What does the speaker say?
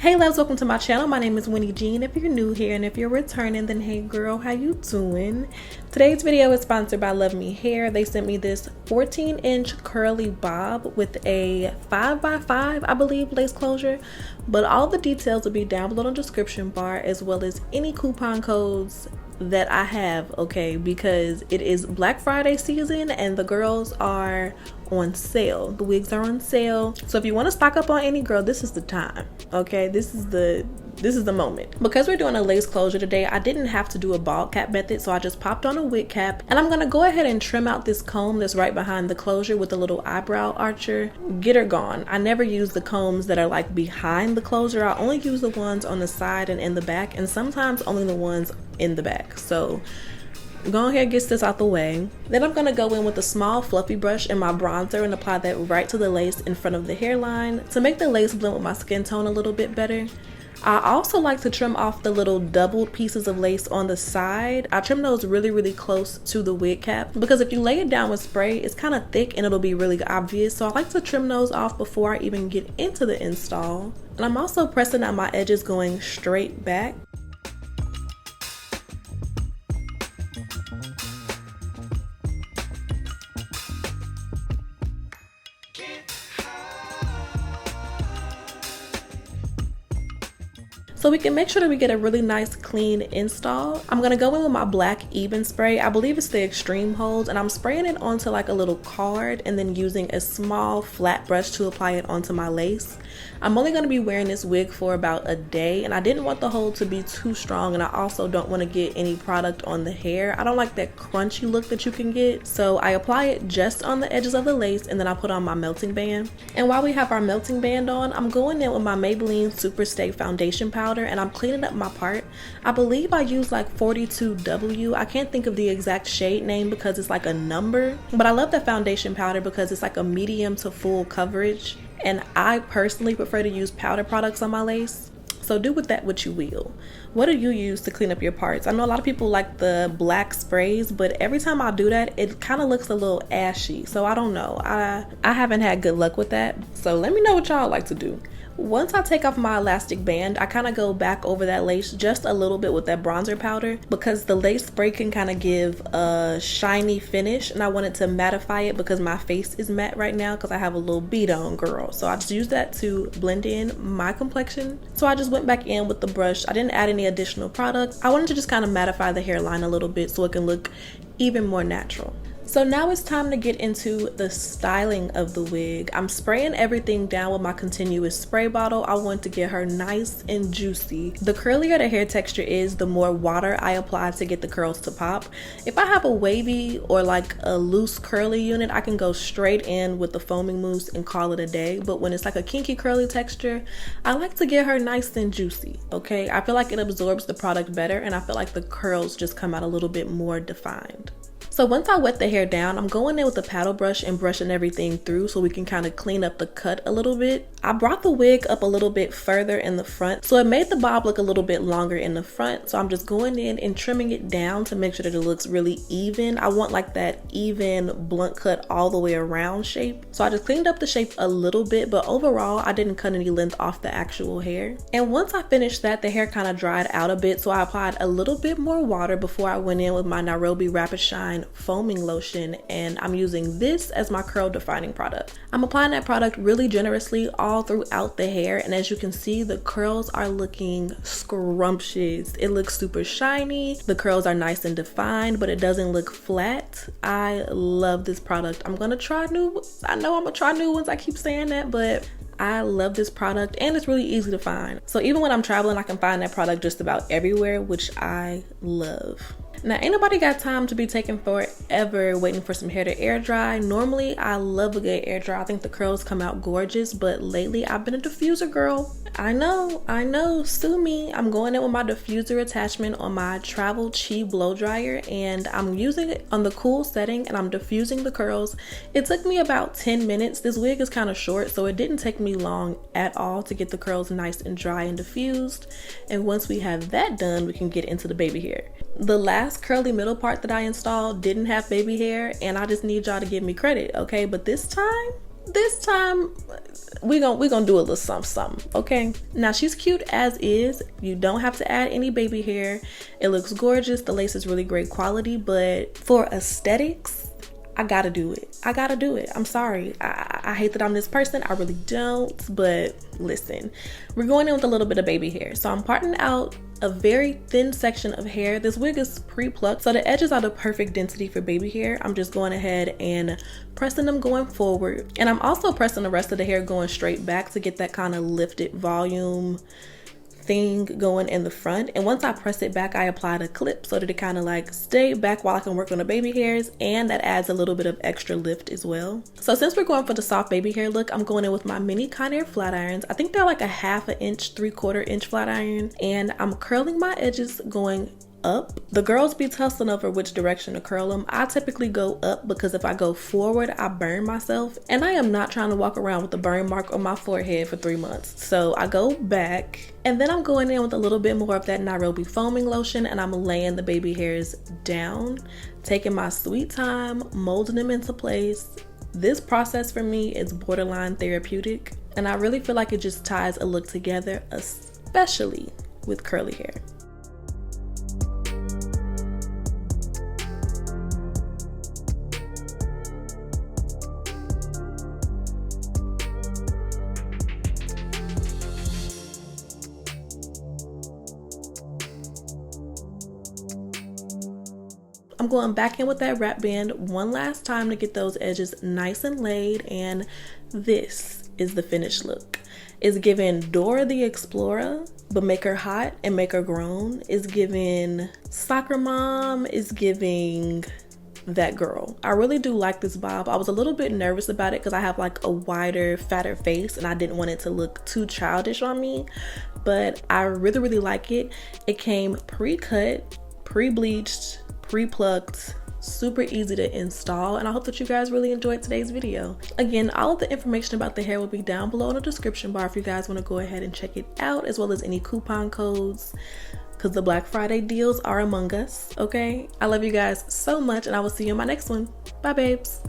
Hey loves, welcome to my channel. My name is Winnie Jean. If you're new here and if you're returning, then hey girl, how you doing? Today's video is sponsored by LUVME Hair. They sent me this 14-inch curly bob with a 5x5, I believe, lace closure. But all the details will be down below in the description bar, as well as any coupon codes that I have, okay, because it is Black Friday season and the girls are on sale. The wigs are on sale, so if you want to stock up on any girl, this is the time, okay? This is the moment. Because we're doing a lace closure today, I didn't have to do a bald cap method, so I just popped on a wig cap, and I'm gonna go ahead and trim out this comb that's right behind the closure with a little eyebrow archer. Get her gone. I never use the combs that are like behind the closure. I only use the ones on the side and in the back, and sometimes only the ones in the back. So go ahead, get this out the way. Then I'm gonna go in with a small fluffy brush and my bronzer and apply that right to the lace in front of the hairline to make the lace blend with my skin tone a little bit better. I also like to trim off the little doubled pieces of lace on the side. I trim those really close to the wig cap because if you lay it down with spray, it's kind of thick and it'll be really obvious. So I like to trim those off before I even get into the install. And I'm also pressing out my edges going straight back. So we can make sure that we get a really nice clean install. I'm gonna go in with my black even spray. I believe it's the extreme hold, and I'm spraying it onto like a little card and then using a small flat brush to apply it onto my lace. I'm only gonna be wearing this wig for about a day, and I didn't want the hold to be too strong, and I also don't want to get any product on the hair. I don't like that crunchy look that you can get, so I apply it just on the edges of the lace, and then I put on my melting band. And while we have our melting band on, I'm going in with my Maybelline Super Stay foundation powder, and I'm cleaning up my part. I believe I use like 42W. I can't think of the exact shade name because it's like a number, but I love that foundation powder because it's like a medium to full coverage, and I personally prefer to use powder products on my lace. So do with that what you will. What do you use to clean up your parts? I know a lot of people like the black sprays, but every time I do that, it kind of looks a little ashy. So I don't know. I haven't had good luck with that. So let me know what y'all like to do. Once I take off my elastic band, I kind of go back over that lace just a little bit with that bronzer powder because the lace spray can kind of give a shiny finish, and I wanted to mattify it because my face is matte right now because I have a little bead on, girl. So I just used that to blend in my complexion. So I just went back in with the brush. I didn't add any additional product. I wanted to just kind of mattify the hairline a little bit so it can look even more natural. So now it's time to get into the styling of the wig. I'm spraying everything down with my continuous spray bottle. I want to get her nice and juicy. The curlier the hair texture is, the more water I apply to get the curls to pop. If I have a wavy or like a loose curly unit, I can go straight in with the foaming mousse and call it a day. But when it's like a kinky curly texture, I like to get her nice and juicy, okay? I feel like it absorbs the product better, and I feel like the curls just come out a little bit more defined. So once I wet the hair down, I'm going in with a paddle brush and brushing everything through so we can kind of clean up the cut a little bit. I brought the wig up a little bit further in the front, so it made the bob look a little bit longer in the front. So I'm just going in and trimming it down to make sure that it looks really even. I want like that even blunt cut all the way around shape. So I just cleaned up the shape a little bit, but overall I didn't cut any length off the actual hair. And once I finished that, the hair kind of dried out a bit, so I applied a little bit more water before I went in with my Nairobi Rapid Shine foaming lotion, and I'm using this as my curl defining product. I'm applying that product really generously all throughout the hair, and as you can see, the curls are looking scrumptious. It looks super shiny. The curls are nice and defined, but it doesn't look flat. I love this product. I know I'm gonna try new ones. I keep saying that, but I love this product, and it's really easy to find. So even when I'm traveling, I can find that product just about everywhere, which I love. Now, ain't nobody got time to be taking forever waiting for some hair to air dry. Normally, I love a good air dry. I think the curls come out gorgeous, but lately I've been a diffuser girl. I know, sue me. I'm going in with my diffuser attachment on my Travel Chi blow dryer, and I'm using it on the cool setting, and I'm diffusing the curls. It took me about 10 minutes. This wig is kind of short, so it didn't take me long at all to get the curls nice and dry and diffused. And once we have that done, we can get into the baby hair. The last curly middle part that I installed didn't have baby hair, and I just need y'all to give me credit, okay? But this time this time we gonna do a little something, okay? Now she's cute as is. You don't have to add any baby hair. It looks gorgeous. The lace is really great quality, but for aesthetics, I gotta do it. I gotta do it. I'm sorry. I hate that I'm this person. I really don't, but listen, we're going in with a little bit of baby hair. So I'm parting out a very thin section of hair. This wig is pre-plucked, so the edges are the perfect density for baby hair. I'm just going ahead and pressing them going forward. And I'm also pressing the rest of the hair going straight back to get that kind of lifted volume thing going in the front. And once I press it back, I applied a clip so that it kind of like stay back while I can work on the baby hairs, and that adds a little bit of extra lift as well. So since we're going for the soft baby hair look, I'm going in with my mini Conair flat irons. I think they're like a 1/2 inch, 3/4 inch flat iron, and I'm curling my edges going up. The girls be tussling over which direction to curl them. I typically go up because if I go forward, I burn myself, and I am not trying to walk around with a burn mark on my forehead for 3 months. So I go back, and then I'm going in with a little bit more of that Nairobi foaming lotion, and I'm laying the baby hairs down, taking my sweet time, molding them into place. This process for me is borderline therapeutic, and I really feel like it just ties a look together, especially with curly hair. I'm going back in with that wrap band one last time to get those edges nice and laid, and this is the finished look. It's giving Dora the Explorer, but make her hot and make her grown. It's giving soccer mom. It's giving that girl. I really do like this bob. I was a little bit nervous about it because I have like a wider, fatter face, and I didn't want it to look too childish on me, but I really like it. It came pre-cut, pre-bleached, pre-plucked, super easy to install, and I hope that you guys really enjoyed today's video. Again, all of the information about the hair will be down below in the description bar if you guys want to go ahead and check it out, as well as any coupon codes, because the Black Friday deals are among us, okay? I love you guys so much, and I will see you in my next one. Bye, babes.